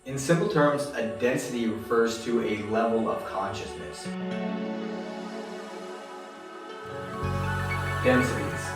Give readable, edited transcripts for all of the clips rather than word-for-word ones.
In simple terms, a density refers to a level of consciousness. Densities.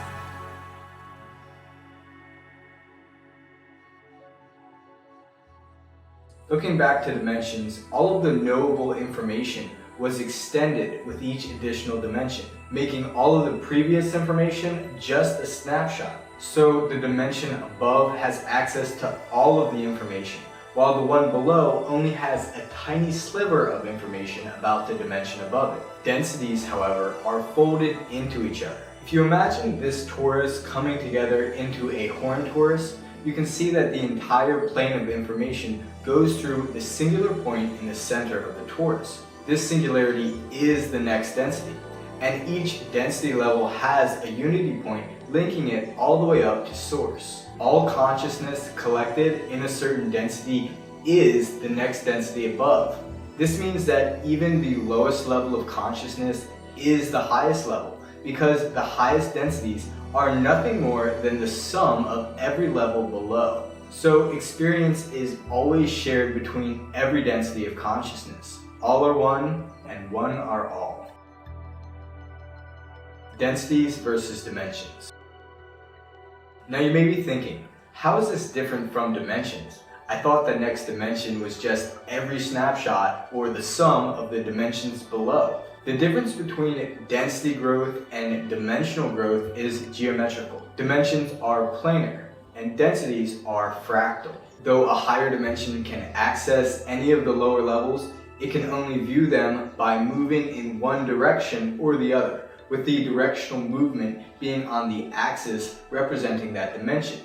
Looking back to dimensions, all of the knowable information was extended with each additional dimension, making all of the previous information just a snapshot. So the dimension above has access to all of the information, while the one below only has a tiny sliver of information about the dimension above it. Densities, however, are folded into each other. If you imagine this torus coming together into a horn torus, you can see that the entire plane of information goes through the singular point in the center of the torus. This singularity is the next density, and each density level has a unity point linking it all the way up to source. All consciousness collected in a certain density is the next density above. This means that even the lowest level of consciousness is the highest level, because the highest densities are nothing more than the sum of every level below. So experience is always shared between every density of consciousness. All are one, and one are all. Densities versus dimensions. Now you may be thinking, how is this different from dimensions? I thought the next dimension was just every snapshot or the sum of the dimensions below. The difference between density growth and dimensional growth is geometrical. Dimensions are planar, and densities are fractal. Though a higher dimension can access any of the lower levels, it can only view them by moving in one direction or the other, with the directional movement being on the axis representing that dimension.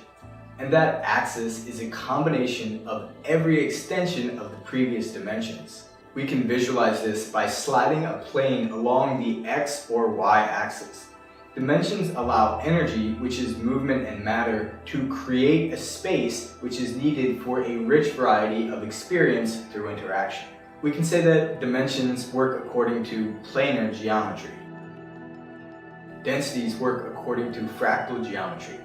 And that axis is a combination of every extension of the previous dimensions. We can visualize this by sliding a plane along the x or y axis. Dimensions allow energy, which is movement and matter, to create a space which is needed for a rich variety of experience through interaction. We can say that dimensions work according to planar geometry. Densities work according to fractal geometry.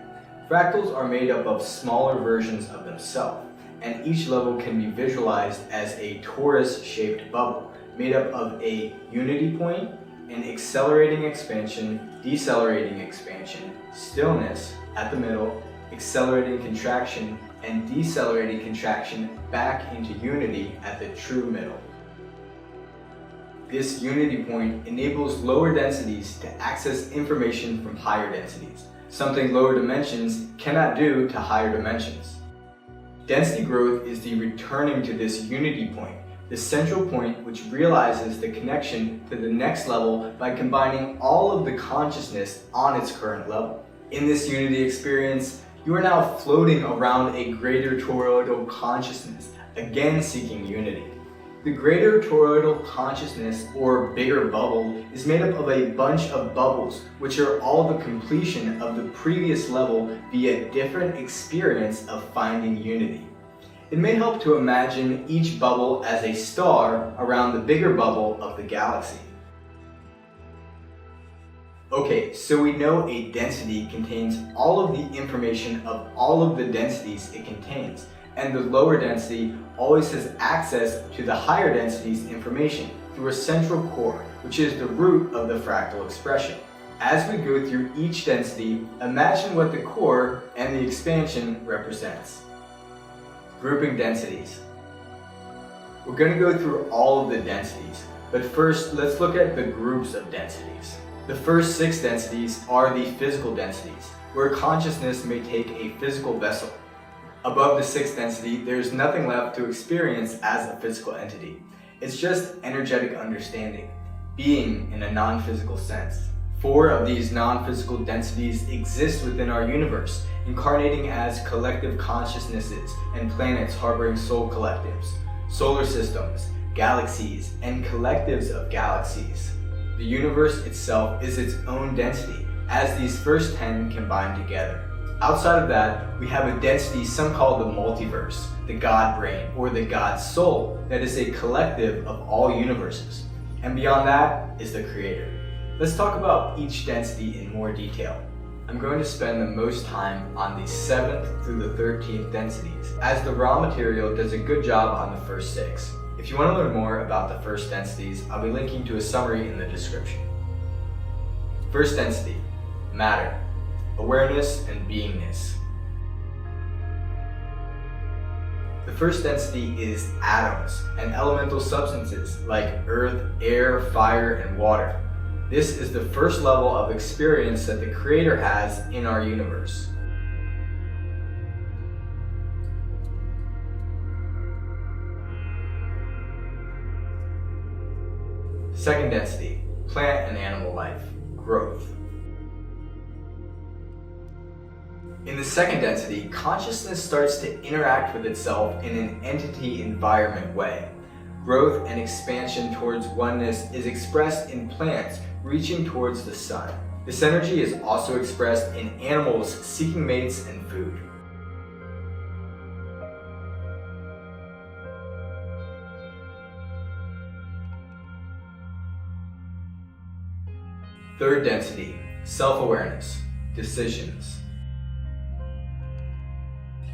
Fractals are made up of smaller versions of themselves, and each level can be visualized as a torus-shaped bubble made up of a unity point, an accelerating expansion, decelerating expansion, stillness at the middle, accelerating contraction, and decelerating contraction back into unity at the true middle. This unity point enables lower densities to access information from higher densities, something lower dimensions cannot do to higher dimensions. Density growth is the returning to this unity point, the central point which realizes the connection to the next level by combining all of the consciousness on its current level. In this unity experience, you are now floating around a greater toroidal consciousness, again seeking unity. The greater toroidal consciousness, or bigger bubble, is made up of a bunch of bubbles, which are all the completion of the previous level via different experience of finding unity. It may help to imagine each bubble as a star around the bigger bubble of the galaxy. Okay, so we know a density contains all of the information of all of the densities it contains, and the lower density always has access to the higher density's information through a central core, which is the root of the fractal expression. As we go through each density, imagine what the core and the expansion represents. Grouping densities. We're going to go through all of the densities, but first let's look at the groups of densities. The first 6 densities are the physical densities, where consciousness may take a physical vessel. Above the 6th density, there's nothing left to experience as a physical entity. It's just energetic understanding, being in a non-physical sense. 4 of these non-physical densities exist within our universe, incarnating as collective consciousnesses and planets harboring soul collectives, solar systems, galaxies, and collectives of galaxies. The universe itself is its own density, as these first 10 combine together. Outside of that, we have a density some call the multiverse, the God brain, or the God soul, that is a collective of all universes. And beyond that is the creator. Let's talk about each density in more detail. I'm going to spend the most time on the 7th through the 13th densities, as the raw material does a good job on the first 6. If you want to learn more about the first densities, I'll be linking to a summary in the description. First density, matter, awareness and beingness. The first density is atoms and elemental substances like earth, air, fire, and water. This is the first level of experience that the Creator has in our universe. Second density, plant and animal life, growth. In the second density, consciousness starts to interact with itself in an entity-environment way. Growth and expansion towards oneness is expressed in plants reaching towards the sun. This energy is also expressed in animals seeking mates and food. Third density, self-awareness, decisions.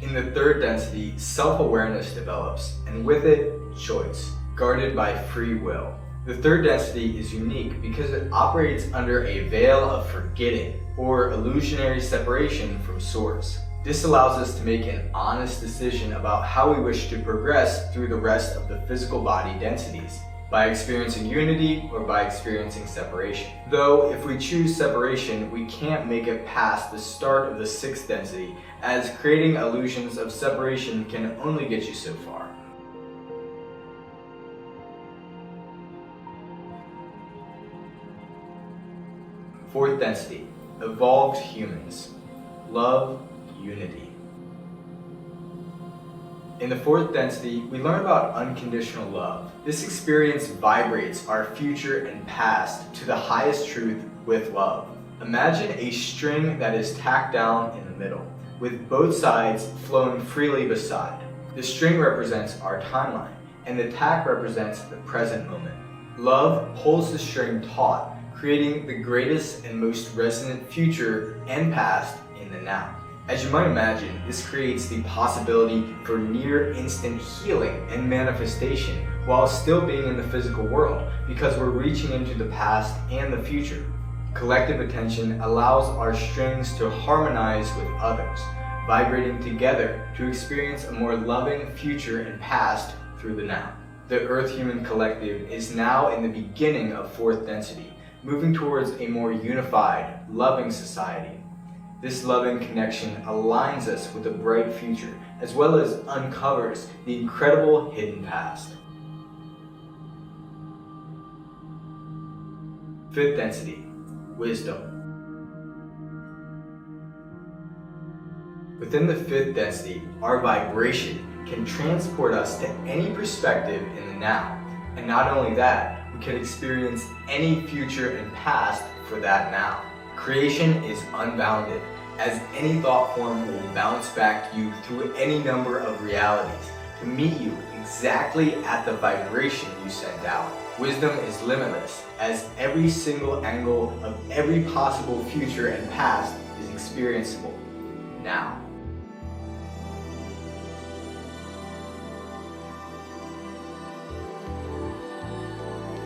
In the third density, self-awareness develops, and with it, choice, guarded by free will. The third density is unique because it operates under a veil of forgetting or illusionary separation from Source. This allows us to make an honest decision about how we wish to progress through the rest of the physical body densities, by experiencing unity or by experiencing separation. Though, if we choose separation, we can't make it past the start of the 6th density, as creating illusions of separation can only get you so far. Fourth density, evolved humans, love, unity. In the 4th density, we learn about unconditional love. This experience vibrates our future and past to the highest truth with love. Imagine a string that is tacked down in the middle, with both sides flowing freely beside. The string represents our timeline, and the tack represents the present moment. Love pulls the string taut, creating the greatest and most resonant future and past in the now. As you might imagine, this creates the possibility for near instant healing and manifestation while still being in the physical world, because we're reaching into the past and the future. Collective attention allows our strings to harmonize with others, vibrating together to experience a more loving future and past through the now. The Earth Human Collective is now in the beginning of 4th density, moving towards a more unified, loving society. This loving connection aligns us with a bright future, as well as uncovers the incredible hidden past. 5th density, wisdom. Within the 5th density, our vibration can transport us to any perspective in the now. And not only that, we can experience any future and past for that now. Creation is unbounded, as any thought form will bounce back to you through any number of realities to meet you exactly at the vibration you sent out. Wisdom is limitless, as every single angle of every possible future and past is experienceable now.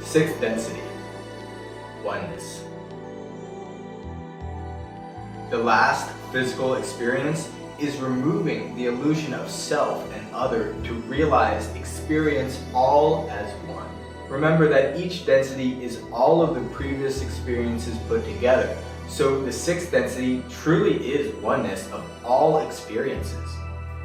Sixth density, oneness. The last physical experience is removing the illusion of self and other to realize, experience all as one. Remember that each density is all of the previous experiences put together, so the 6th density truly is oneness of all experiences.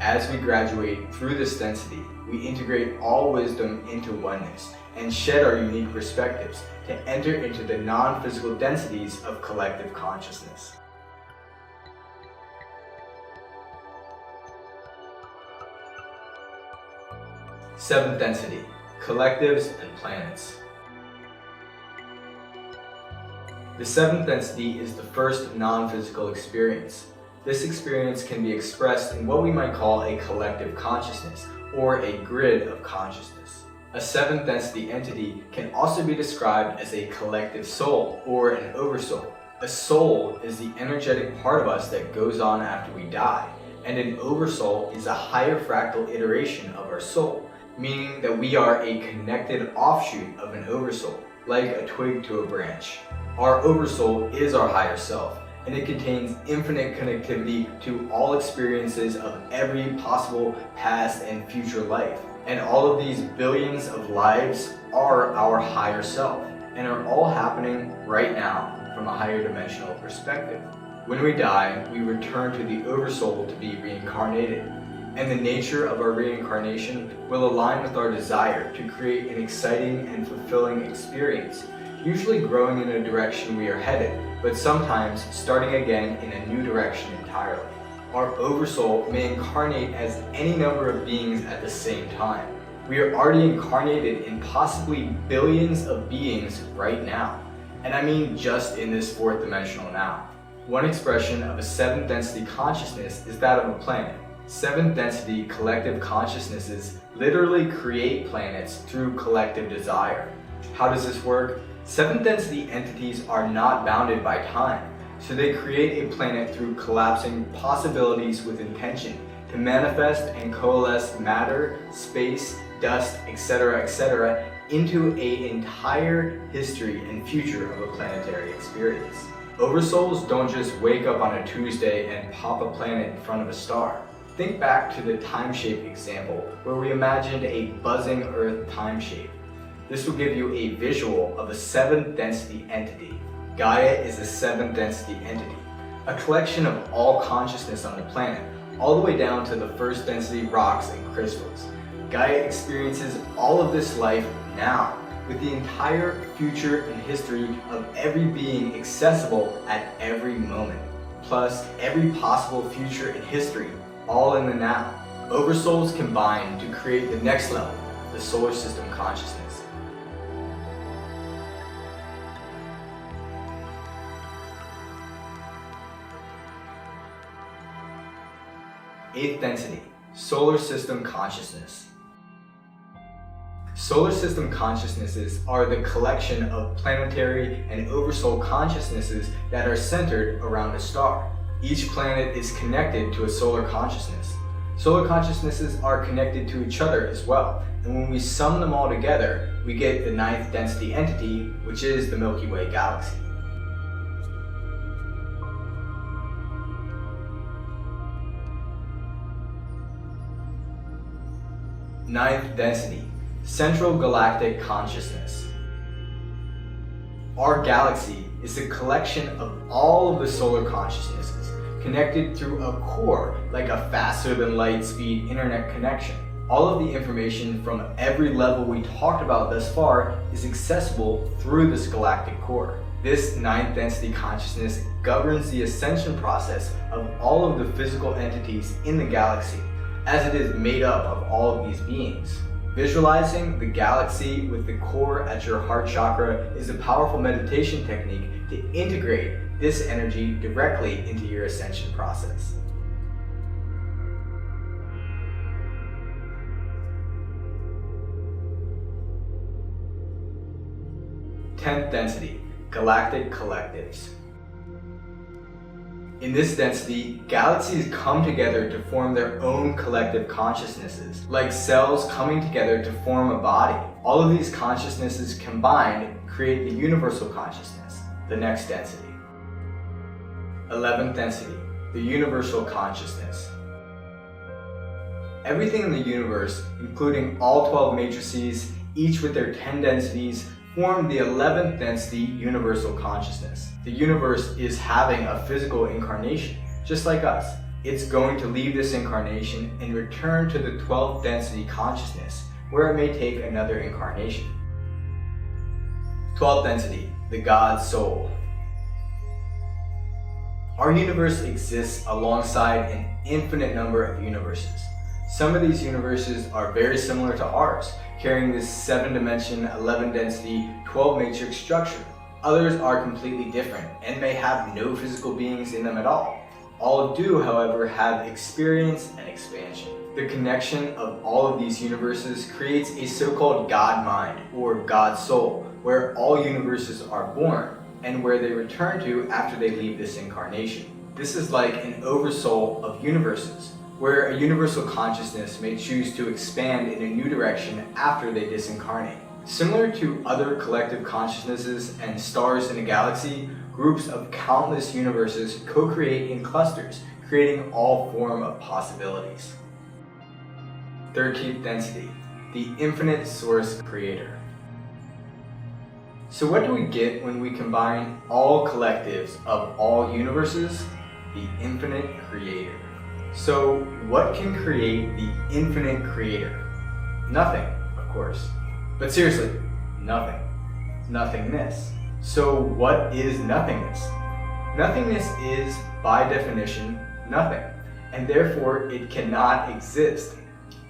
As we graduate through this density, we integrate all wisdom into oneness and shed our unique perspectives to enter into the non-physical densities of collective consciousness. 7th density, collectives and planets. The 7th density is the first non-physical experience. This experience can be expressed in what we might call a collective consciousness, or a grid of consciousness. A 7th density entity can also be described as a collective soul, or an oversoul. A soul is the energetic part of us that goes on after we die, and an oversoul is a higher fractal iteration of our soul, meaning that we are a connected offshoot of an oversoul, like a twig to a branch. Our oversoul is our higher self, and it contains infinite connectivity to all experiences of every possible past and future life. And all of these billions of lives are our higher self, and are all happening right now from a higher dimensional perspective. When we die, we return to the oversoul to be reincarnated, and the nature of our reincarnation will align with our desire to create an exciting and fulfilling experience, usually growing in a direction we are headed, but sometimes starting again in a new direction entirely. Our oversoul may incarnate as any number of beings at the same time. We are already incarnated in possibly billions of beings right now, and I mean just in this fourth dimensional now. One expression of a seventh density consciousness is that of a planet. Seventh density collective consciousnesses literally create planets through collective desire. How does this work? Seventh density entities are not bounded by time, so they create a planet through collapsing possibilities with intention to manifest and coalesce matter, space, dust, etc., into an entire history and future of a planetary experience. Oversouls don't just wake up on a Tuesday and pop a planet in front of a star. Think back to the time shape example where we imagined a buzzing Earth time shape. This will give you a visual of a seventh density entity. Gaia is a seventh density entity, a collection of all consciousness on the planet, all the way down to the first density rocks and crystals. Gaia experiences all of this life now, with the entire future and history of every being accessible at every moment, plus every possible future and history, all in the now. Oversouls combine to create the next level, the solar system consciousness. Eighth density, solar system consciousness. Solar system consciousnesses are the collection of planetary and oversoul consciousnesses that are centered around a star. Each planet is connected to a solar consciousness. Solar consciousnesses are connected to each other as well, and when we sum them all together, we get the ninth density entity, which is the Milky Way galaxy. Ninth density, central galactic consciousness. Our galaxy is a collection of all of the solar consciousnesses connected through a core like a faster than light speed internet connection. All of the information from every level we talked about thus far is accessible through this galactic core. This ninth density consciousness governs the ascension process of all of the physical entities in the galaxy, as it is made up of all of these beings. Visualizing the galaxy with the core at your heart chakra is a powerful meditation technique to integrate this energy directly into your ascension process. 10th density, galactic collectives. In this density, galaxies come together to form their own collective consciousnesses, like cells coming together to form a body. All of these consciousnesses combined create the universal consciousness, the next density. 11th density, the universal consciousness. Everything in the universe, including all 12 matrices, each with their 10 densities, form the 11th density universal consciousness. The universe is having a physical incarnation, just like us. It's going to leave this incarnation and return to the 12th density consciousness, where it may take another incarnation. 12th density, the God soul. Our universe exists alongside an infinite number of universes. Some of these universes are very similar to ours, carrying this 7-dimension, 11 density, 12 matrix structure. Others are completely different and may have no physical beings in them at all. All do, however, have experience and expansion. The connection of all of these universes creates a so-called God mind, or God soul, where all universes are born, and where they return to after they leave this incarnation. This is like an oversoul of universes, where a universal consciousness may choose to expand in a new direction after they disincarnate. Similar to other collective consciousnesses and stars in a galaxy, groups of countless universes co-create in clusters, creating all form of possibilities. 13th density, the infinite source creator. So what do we get when we combine all collectives of all universes? The infinite creator. So what can create the infinite creator? Nothing, of course. But seriously, nothing. Nothingness. So what is nothingness? Nothingness is, by definition, nothing, and therefore it cannot exist.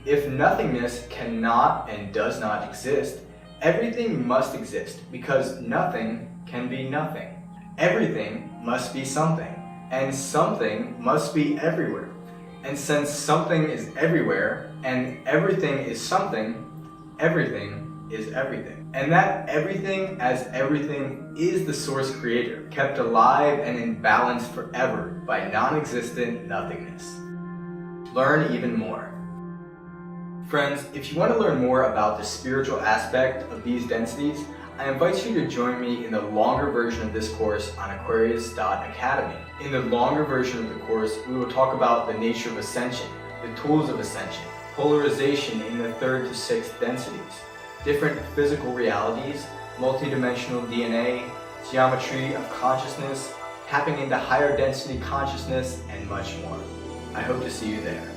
If nothingness cannot and does not exist, everything must exist, because nothing can be nothing. Everything must be something, and something must be everywhere. And since something is everywhere, and everything is something, everything is everything. And that everything as everything is the source creator, kept alive and in balance forever by non-existent nothingness. Learn even more. Friends, if you want to learn more about the spiritual aspect of these densities, I invite you to join me in the longer version of this course on aquarius.academy. In the longer version of the course, we will talk about the nature of ascension, the tools of ascension, polarization in the 3rd to 6th densities, different physical realities, multidimensional DNA, geometry of consciousness, tapping into higher density consciousness, and much more. I hope to see you there.